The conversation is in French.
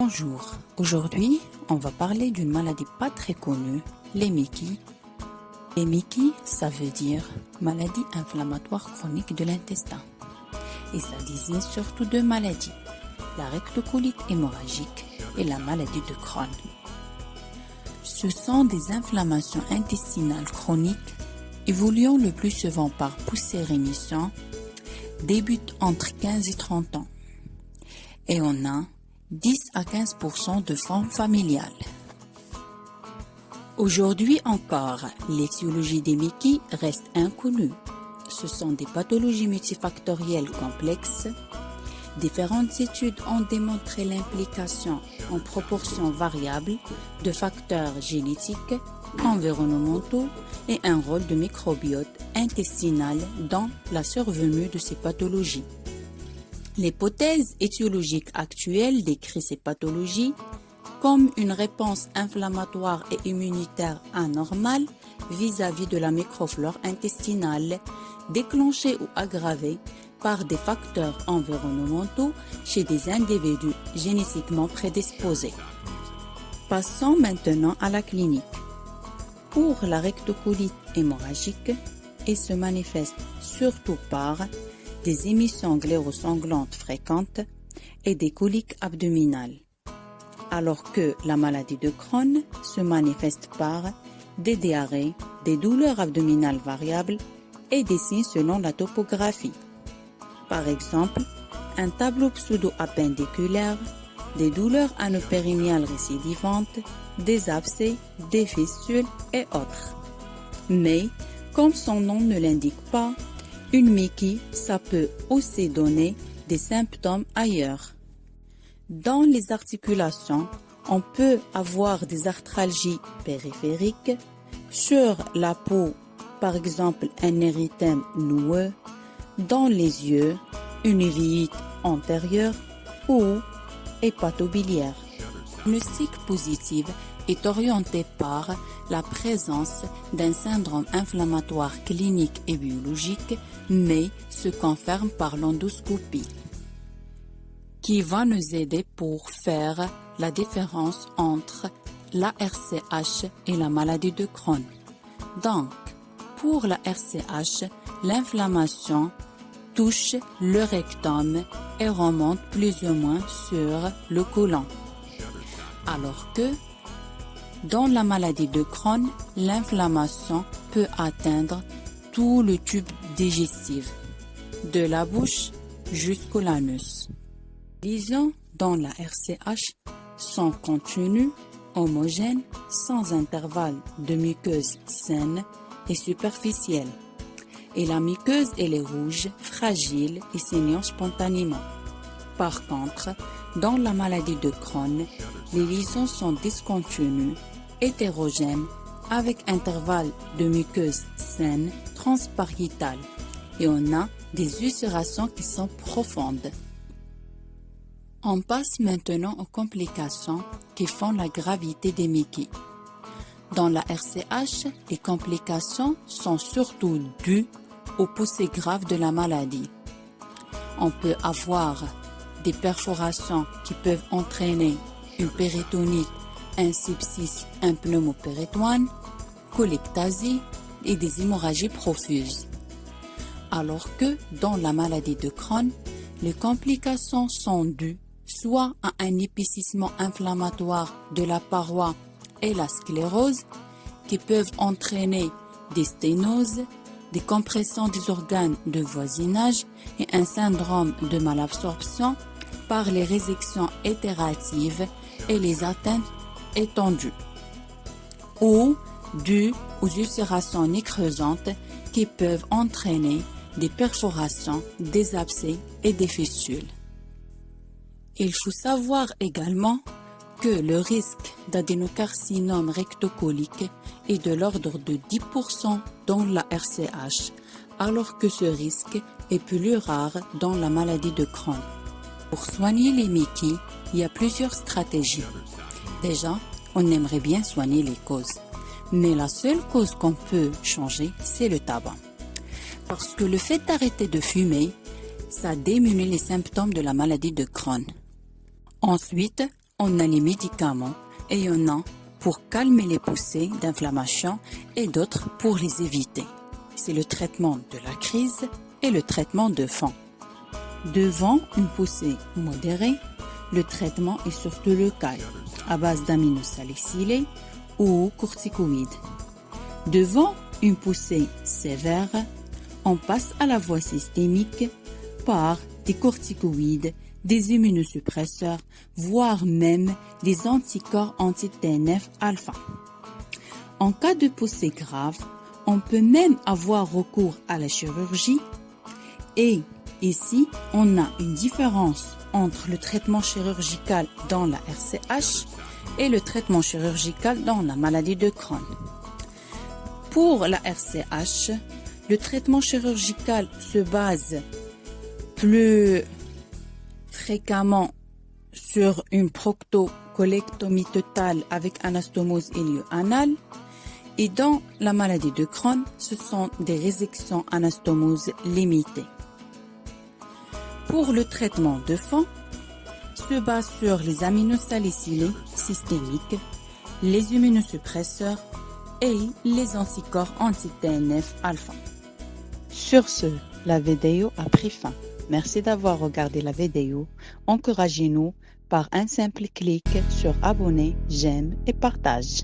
Bonjour, aujourd'hui on va parler d'une maladie pas très connue, les MICI. Les MICI, ça veut dire maladie inflammatoire chronique de l'intestin. Et ça désigne surtout deux maladies, la rectocolite hémorragique et la maladie de Crohn. Ce sont des inflammations intestinales chroniques évoluant le plus souvent par poussée-rémission, débutent entre 15 et 30 ans. Et on a 10 à 15% de formes familiales. Aujourd'hui encore, l'étiologie des MICI reste inconnue. Ce sont des pathologies multifactorielles complexes. Différentes études ont démontré l'implication en proportions variables de facteurs génétiques, environnementaux et un rôle de microbiote intestinal dans la survenue de ces pathologies. L'hypothèse étiologique actuelle décrit ces pathologies comme une réponse inflammatoire et immunitaire anormale vis-à-vis de la microflore intestinale, déclenchée ou aggravée par des facteurs environnementaux chez des individus génétiquement prédisposés. Passons maintenant à la clinique. Pour la rectocolite hémorragique, elle se manifeste surtout par des émissions glérosanglantes fréquentes et des coliques abdominales, alors que la maladie de Crohn se manifeste par des diarrhées, des douleurs abdominales variables et des signes selon la topographie. Par exemple, un tableau pseudo-appendiculaire, des douleurs anopérinéales récidivantes, des abcès, des fistules et autres. Mais, comme son nom ne l'indique pas, une MICI, ça peut aussi donner des symptômes ailleurs. Dans les articulations, on peut avoir des arthralgies périphériques, sur la peau, par exemple un érythème noueux, dans les yeux, une uvite antérieure ou hépatobiliaire. Le diagnostic positif est orienté par la présence d'un syndrome inflammatoire clinique et biologique, mais se confirme par l'endoscopie, qui va nous aider pour faire la différence entre la RCH et la maladie de Crohn. Donc, pour la RCH, l'inflammation touche le rectum et remonte plus ou moins sur le côlon, alors que dans la maladie de Crohn, l'inflammation peut atteindre tout le tube digestif, de la bouche jusqu'au l'anus. Les lésions dans la RCH sont continues, homogènes, sans intervalle de muqueuse saine et superficielle. Et la muqueuse, elle est rouge, fragile et saignant spontanément. Par contre, dans la maladie de Crohn, les lésions sont discontinues, hétérogènes, avec intervalle de muqueuse saine, transpariétale. Et on a des ulcérations qui sont profondes. On passe maintenant aux complications qui font la gravité des MICI. Dans la RCH, les complications sont surtout dues aux poussées graves de la maladie. On peut avoir des perforations qui peuvent entraîner une péritonite, un sepsis, un pneumopéritoine, colectasie et des hémorragies profuses. Alors que dans la maladie de Crohn, les complications sont dues soit à un épaississement inflammatoire de la paroi et la sclérose, qui peuvent entraîner des sténoses, des compressions des organes de voisinage et un syndrome de malabsorption par les résections itératives et les atteintes étendues, ou dues aux ulcérations nécrosantes qui peuvent entraîner des perforations, des abcès et des fistules. Il faut savoir également que le risque d'adénocarcinome rectocolique est de l'ordre de 10% dans la RCH, alors que ce risque est plus rare dans la maladie de Crohn. Pour soigner les MICI, il y a plusieurs stratégies. Déjà, on aimerait bien soigner les causes, mais la seule cause qu'on peut changer, c'est le tabac. Parce que le fait d'arrêter de fumer, ça diminue les symptômes de la maladie de Crohn. Ensuite, On a les médicaments et il y en a pour calmer les poussées d'inflammation et d'autres pour les éviter. C'est le traitement de la crise et le traitement de fond. Devant une poussée modérée, le traitement est surtout local, à base d'aminosalicylés ou corticoïdes. Devant une poussée sévère, on passe à la voie systémique par des corticoïdes, des immunosuppresseurs, voire même des anticorps anti-TNF-alpha. En cas de poussée grave, on peut même avoir recours à la chirurgie et ici, on a une différence entre le traitement chirurgical dans la RCH et le traitement chirurgical dans la maladie de Crohn. Pour la RCH, le traitement chirurgical se base plus fréquemment sur une proctocolectomie totale avec anastomose ilio-anale et dans la maladie de Crohn, ce sont des résections anastomose limitées. Pour le traitement de fond, se base sur les aminosalicylés systémiques, les immunosuppresseurs et les anticorps anti-TNF-alpha. Sur ce, la vidéo a pris fin. Merci d'avoir regardé la vidéo. Encouragez-nous par un simple clic sur abonner, j'aime et partage.